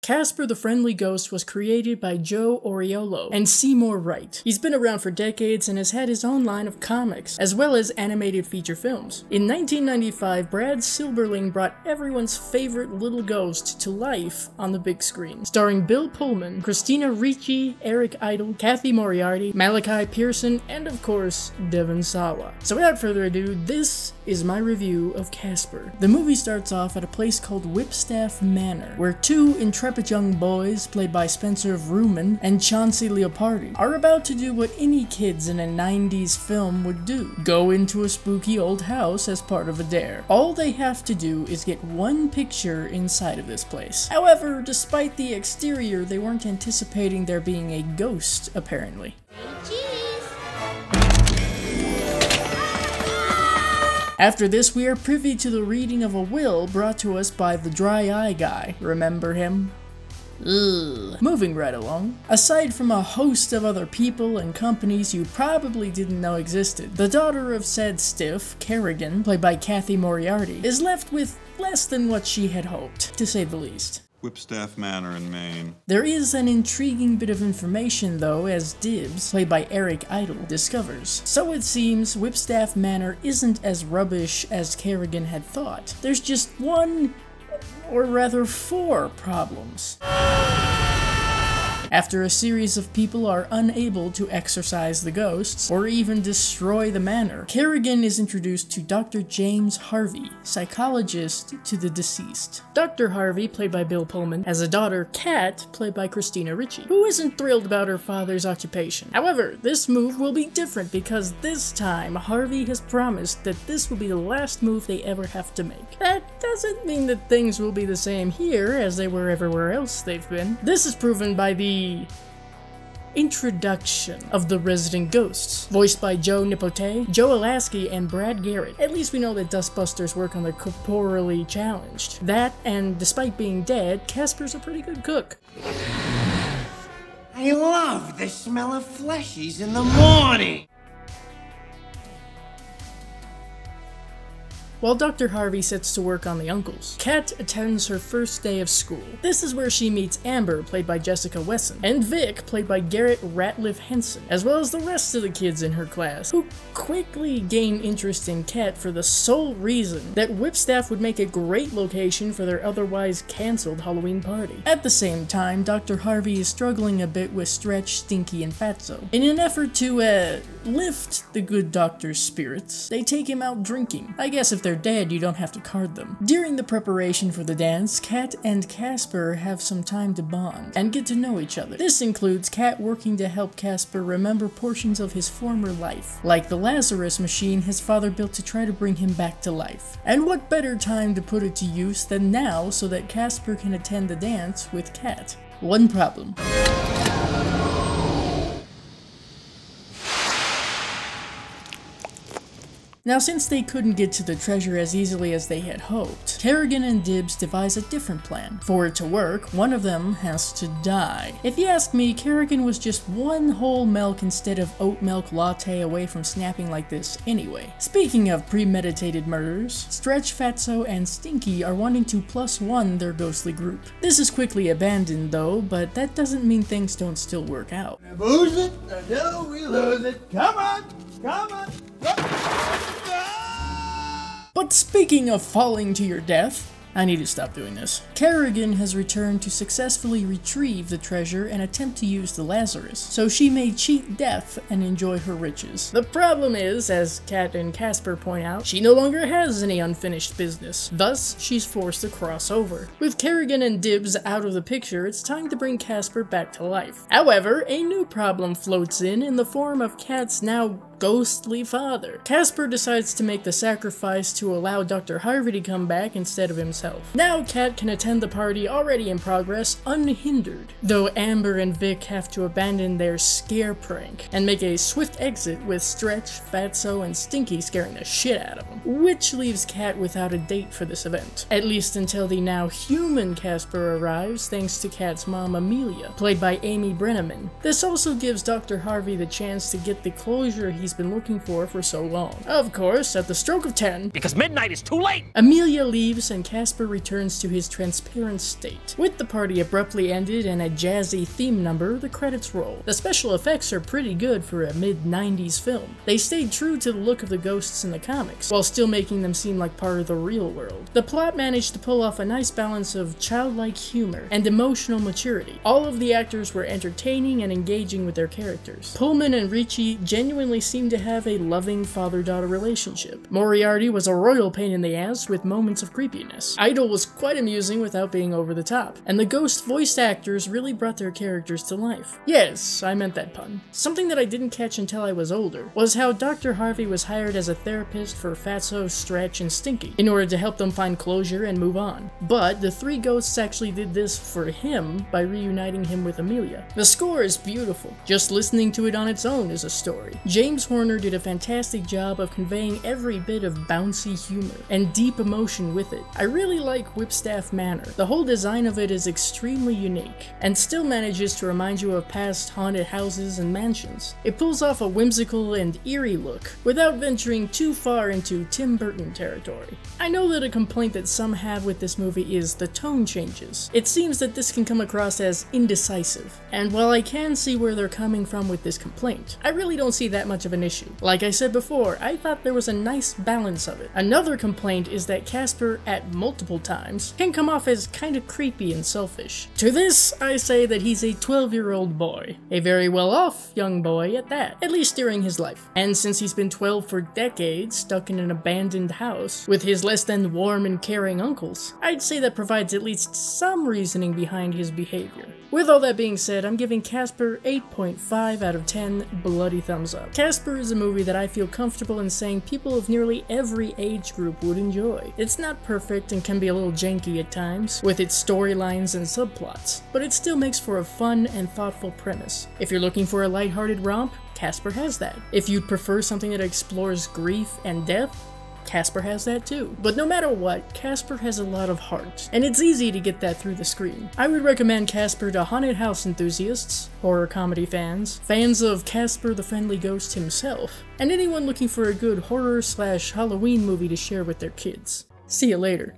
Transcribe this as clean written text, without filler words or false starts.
Casper the Friendly Ghost was created by Joe Oriolo and Seymour Wright. He's been around for decades and has had his own line of comics, as well as animated feature films. In 1995, Brad Silberling brought everyone's favorite little ghost to life on the big screen, starring Bill Pullman, Christina Ricci, Eric Idle, Kathy Moriarty, Malachi Pearson, and of course, Devon Sawa. So without further ado, this is my review of Casper. The movie starts off at a place called Whipstaff Manor, where two intrepid young boys, played by Spencer Vrooman and Chauncey Leopardi, are about to do what any kids in a 90s film would do: go into a spooky old house as part of a dare. All they have to do is get one picture inside of this place. However, despite the exterior, they weren't anticipating there being a ghost, apparently. After this, we are privy to the reading of a will brought to us by the Dry Eye Guy. Remember him? Ugh. Moving right along. Aside from a host of other people and companies you probably didn't know existed, the daughter of said stiff, Kerrigan, played by Kathy Moriarty, is left with less than what she had hoped, to say the least. Whipstaff Manor in Maine. There is an intriguing bit of information though, as Dibbs, played by Eric Idle, discovers. So it seems Whipstaff Manor isn't as rubbish as Kerrigan had thought. There's just one, or rather 4 problems. After a series of people are unable to exorcise the ghosts, or even destroy the manor, Kerrigan is introduced to Dr. James Harvey, psychologist to the deceased. Dr. Harvey, played by Bill Pullman, has a daughter, Kat, played by Christina Ricci, who isn't thrilled about her father's occupation. However, this move will be different because this time, Harvey has promised that this will be the last move they ever have to make. That doesn't mean that things will be the same here as they were everywhere else they've been. This is proven by the introduction of the resident ghosts, voiced by Joe Nipote, Joe Alaskey, and Brad Garrett. At least we know that Dustbusters work on the corporally challenged. That, and despite being dead, Casper's a pretty good cook. I love the smell of fleshies in the morning. While Dr. Harvey sets to work on the uncles, Kat attends her first day of school. This is where she meets Amber, played by Jessica Wesson, and Vic, played by Garrett Ratliff Henson, as well as the rest of the kids in her class, who quickly gain interest in Kat for the sole reason that Whipstaff would make a great location for their otherwise cancelled Halloween party. At the same time, Dr. Harvey is struggling a bit with Stretch, Stinky, and Fatso. In an effort to, lift the good doctor's spirits, they take him out drinking. I guess if they're dead, you don't have to card them. During the preparation for the dance, Kat and Casper have some time to bond and get to know each other. This includes Kat working to help Casper remember portions of his former life, like the Lazarus machine his father built to try to bring him back to life. And what better time to put it to use than now so that Casper can attend the dance with Kat. One problem. Now, since they couldn't get to the treasure as easily as they had hoped, Kerrigan and Dibbs devise a different plan. For it to work, one of them has to die. If you ask me, Kerrigan was just one whole milk instead of oat milk latte away from snapping like this anyway. Speaking of premeditated murders, Stretch, Fatso, and Stinky are wanting to +1 their ghostly group. This is quickly abandoned though, but that doesn't mean things don't still work out. We lose it until we lose it. Come on, come on. But speaking of falling to your death, I need to stop doing this. Kerrigan has returned to successfully retrieve the treasure and attempt to use the Lazarus, so she may cheat death and enjoy her riches. The problem is, as Kat and Casper point out, she no longer has any unfinished business. Thus, she's forced to cross over. With Kerrigan and Dibbs out of the picture, it's time to bring Casper back to life. However, a new problem floats in the form of Kat's now ghostly father. Casper decides to make the sacrifice to allow Dr. Harvey to come back instead of himself. Now Kat can attend the party already in progress unhindered, though Amber and Vic have to abandon their scare prank and make a swift exit with Stretch, Fatso, and Stinky scaring the shit out of them, which leaves Kat without a date for this event, at least until the now human Casper arrives thanks to Kat's mom Amelia, played by Amy Brenneman. This also gives Dr. Harvey the chance to get the closure he he's been looking for so long. Of course, at the stroke of 10, Because midnight is too late! Amelia leaves and Casper returns to his transparent state. With the party abruptly ended and a jazzy theme number, the credits roll. The special effects are pretty good for a mid-90s film. They stayed true to the look of the ghosts in the comics, while still making them seem like part of the real world. The plot managed to pull off a nice balance of childlike humor and emotional maturity. All of the actors were entertaining and engaging with their characters. Pullman and Ricci genuinely seemed to have a loving father-daughter relationship. Moriarty was a royal pain in the ass with moments of creepiness. Idol was quite amusing without being over the top, and the ghost voiced actors really brought their characters to life. Yes, I meant that pun. Something that I didn't catch until I was older was how Dr. Harvey was hired as a therapist for Fatso, Stretch, and Stinky in order to help them find closure and move on. But the three ghosts actually did this for him by reuniting him with Amelia. The score is beautiful. Just listening to it on its own is a story. James Horner did a fantastic job of conveying every bit of bouncy humor and deep emotion with it. I really like Whipstaff Manor. The whole design of it is extremely unique, and still manages to remind you of past haunted houses and mansions. It pulls off a whimsical and eerie look, without venturing too far into Tim Burton territory. I know that a complaint that some have with this movie is the tone changes. It seems that this can come across as indecisive, and while I can see where they're coming from with this complaint, I really don't see that much of an issue. Like I said before, I thought there was a nice balance of it. Another complaint is that Casper, at multiple times, can come off as kinda creepy and selfish. To this, I say that he's a 12-year-old boy. A very well-off young boy at that, at least during his life. And since he's been 12 for decades, stuck in an abandoned house, with his less than warm and caring uncles, I'd say that provides at least some reasoning behind his behavior. With all that being said, I'm giving Casper 8.5 out of 10 bloody thumbs up. Casper is a movie that I feel comfortable in saying people of nearly every age group would enjoy. It's not perfect and can be a little janky at times, with its storylines and subplots, but it still makes for a fun and thoughtful premise. If you're looking for a lighthearted romp, Casper has that. If you'd prefer something that explores grief and death, Casper has that too. But no matter what, Casper has a lot of heart, and it's easy to get that through the screen. I would recommend Casper to haunted house enthusiasts, horror comedy fans, fans of Casper the Friendly Ghost himself, and anyone looking for a good horror/Halloween movie to share with their kids. See you later.